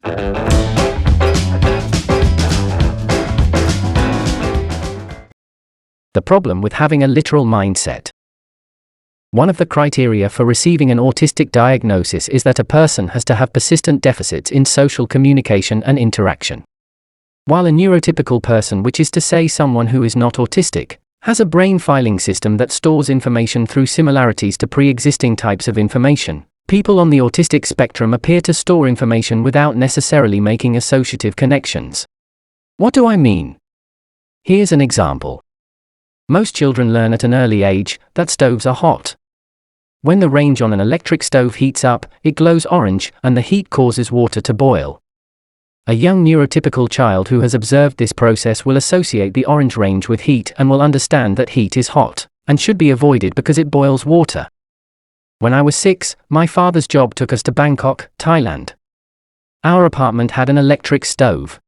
The problem with having a literal mindset. One of the criteria for receiving an autistic diagnosis is that a person has to have persistent deficits in social communication and interaction. While a neurotypical person, which is to say someone who is not autistic, has a brain filing system that stores information through similarities to pre-existing types of information, people on the autistic spectrum appear to store information without necessarily making associative connections. What do I mean? Here's an example. Most children learn at an early age that stoves are hot. When the range on an electric stove heats up, it glows orange, and the heat causes water to boil. A young neurotypical child who has observed this process will associate the orange range with heat and will understand that heat is hot, and should be avoided because it boils water. When I was 6, my father's job took us to Bangkok, Thailand. Our apartment had an electric stove.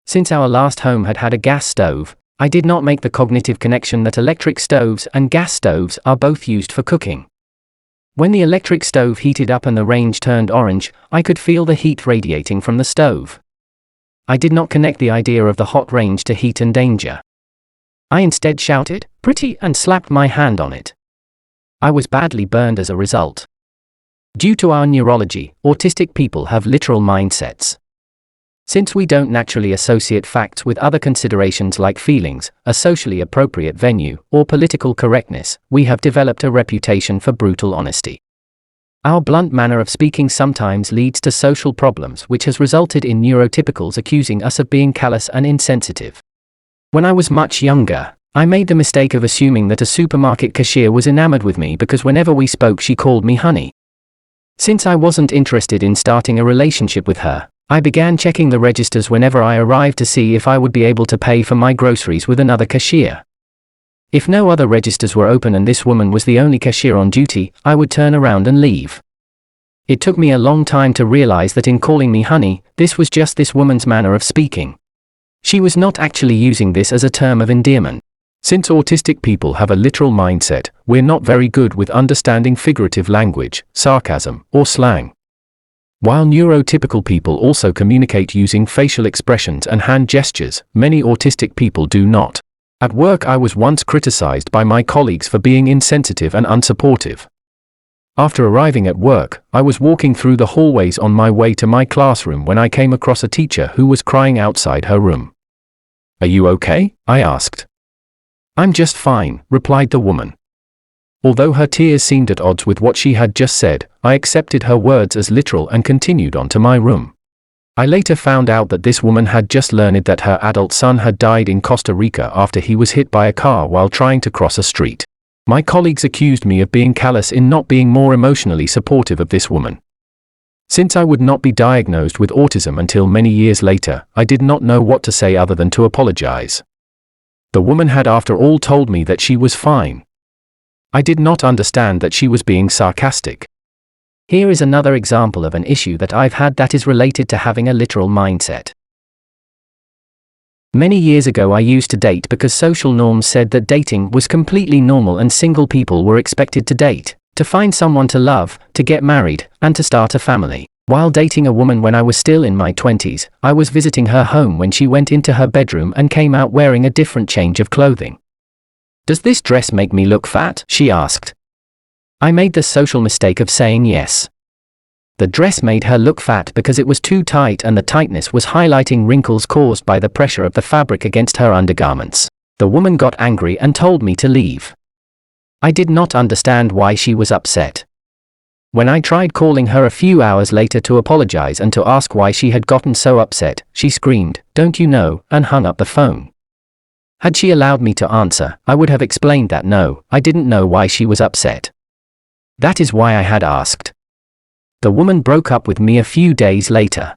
Since our last home had a gas stove, I did not make the cognitive connection that electric stoves and gas stoves are both used for cooking. When the electric stove heated up and the range turned orange, I could feel the heat radiating from the stove. I did not connect the idea of the hot range to heat and danger. I instead shouted, "Pretty," and slapped my hand on it. I was badly burned as a result. Due to our neurology, autistic people have literal mindsets. Since we don't naturally associate facts with other considerations like feelings, a socially appropriate venue, or political correctness, we have developed a reputation for brutal honesty. Our blunt manner of speaking sometimes leads to social problems, which has resulted in neurotypicals accusing us of being callous and insensitive. When I was much younger, I made the mistake of assuming that a supermarket cashier was enamored with me because whenever we spoke she called me honey. Since I wasn't interested in starting a relationship with her, I began checking the registers whenever I arrived to see if I would be able to pay for my groceries with another cashier. If no other registers were open and this woman was the only cashier on duty, I would turn around and leave. It took me a long time to realize that in calling me honey, this was just this woman's manner of speaking. She was not actually using this as a term of endearment. Since autistic people have a literal mindset, we're not very good with understanding figurative language, sarcasm, or slang. While neurotypical people also communicate using facial expressions and hand gestures, many autistic people do not. At work, I was once criticized by my colleagues for being insensitive and unsupportive. After arriving at work, I was walking through the hallways on my way to my classroom when I came across a teacher who was crying outside her room. "Are you okay?" I asked. "I'm just fine," replied the woman. Although her tears seemed at odds with what she had just said, I accepted her words as literal and continued on to my room. I later found out that this woman had just learned that her adult son had died in Costa Rica after he was hit by a car while trying to cross a street. My colleagues accused me of being callous in not being more emotionally supportive of this woman. Since I would not be diagnosed with autism until many years later, I did not know what to say other than to apologize. The woman had after all told me that she was fine. I did not understand that she was being sarcastic. Here is another example of an issue that I've had that is related to having a literal mindset. Many years ago I used to date because social norms said that dating was completely normal and single people were expected to date, to find someone to love, to get married, and to start a family. While dating a woman when I was still in my 20s, I was visiting her home when she went into her bedroom and came out wearing a different change of clothing. "Does this dress make me look fat?" she asked. I made the social mistake of saying yes. The dress made her look fat because it was too tight and the tightness was highlighting wrinkles caused by the pressure of the fabric against her undergarments. The woman got angry and told me to leave. I did not understand why she was upset. When I tried calling her a few hours later to apologize and to ask why she had gotten so upset, she screamed, "Don't you know," and hung up the phone. Had she allowed me to answer, I would have explained that no, I didn't know why she was upset. That is why I had asked. The woman broke up with me a few days later.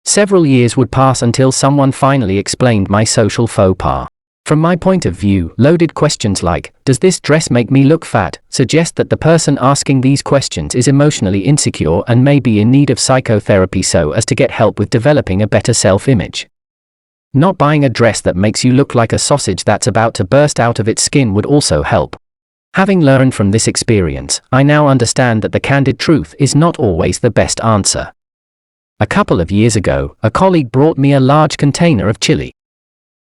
Several years would pass until someone finally explained my social faux pas. From my point of view, loaded questions like, "Does this dress make me look fat?" suggest that the person asking these questions is emotionally insecure and may be in need of psychotherapy so as to get help with developing a better self-image. Not buying a dress that makes you look like a sausage that's about to burst out of its skin would also help. Having learned from this experience, I now understand that the candid truth is not always the best answer. A couple of years ago, a colleague brought me a large container of chili.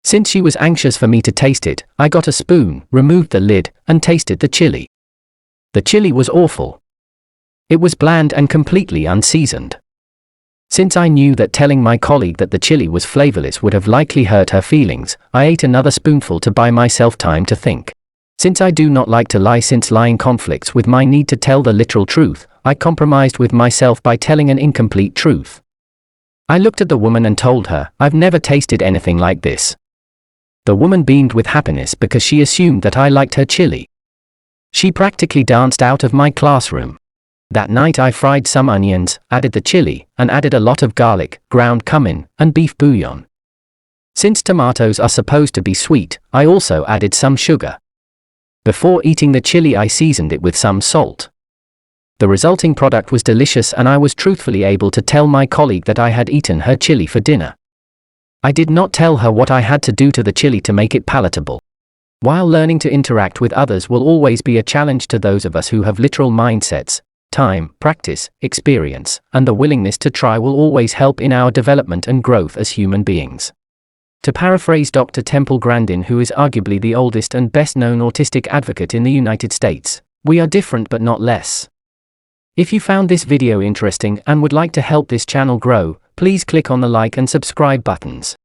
Since she was anxious for me to taste it, I got a spoon, removed the lid, and tasted the chili. The chili was awful. It was bland and completely unseasoned. Since I knew that telling my colleague that the chili was flavorless would have likely hurt her feelings, I ate another spoonful to buy myself time to think. Since I do not like to lie, since lying conflicts with my need to tell the literal truth, I compromised with myself by telling an incomplete truth. I looked at the woman and told her, "I've never tasted anything like this." The woman beamed with happiness because she assumed that I liked her chili. She practically danced out of my classroom. That night I fried some onions, added the chili, and added a lot of garlic, ground cumin, and beef bouillon. Since tomatoes are supposed to be sweet, I also added some sugar. Before eating the chili, I seasoned it with some salt. The resulting product was delicious, and I was truthfully able to tell my colleague that I had eaten her chili for dinner. I did not tell her what I had to do to the chili to make it palatable. While learning to interact with others will always be a challenge to those of us who have literal mindsets, time, practice, experience, and the willingness to try will always help in our development and growth as human beings. To paraphrase Dr. Temple Grandin, who is arguably the oldest and best-known autistic advocate in the United States, we are different but not less. If you found this video interesting and would like to help this channel grow, please click on the like and subscribe buttons.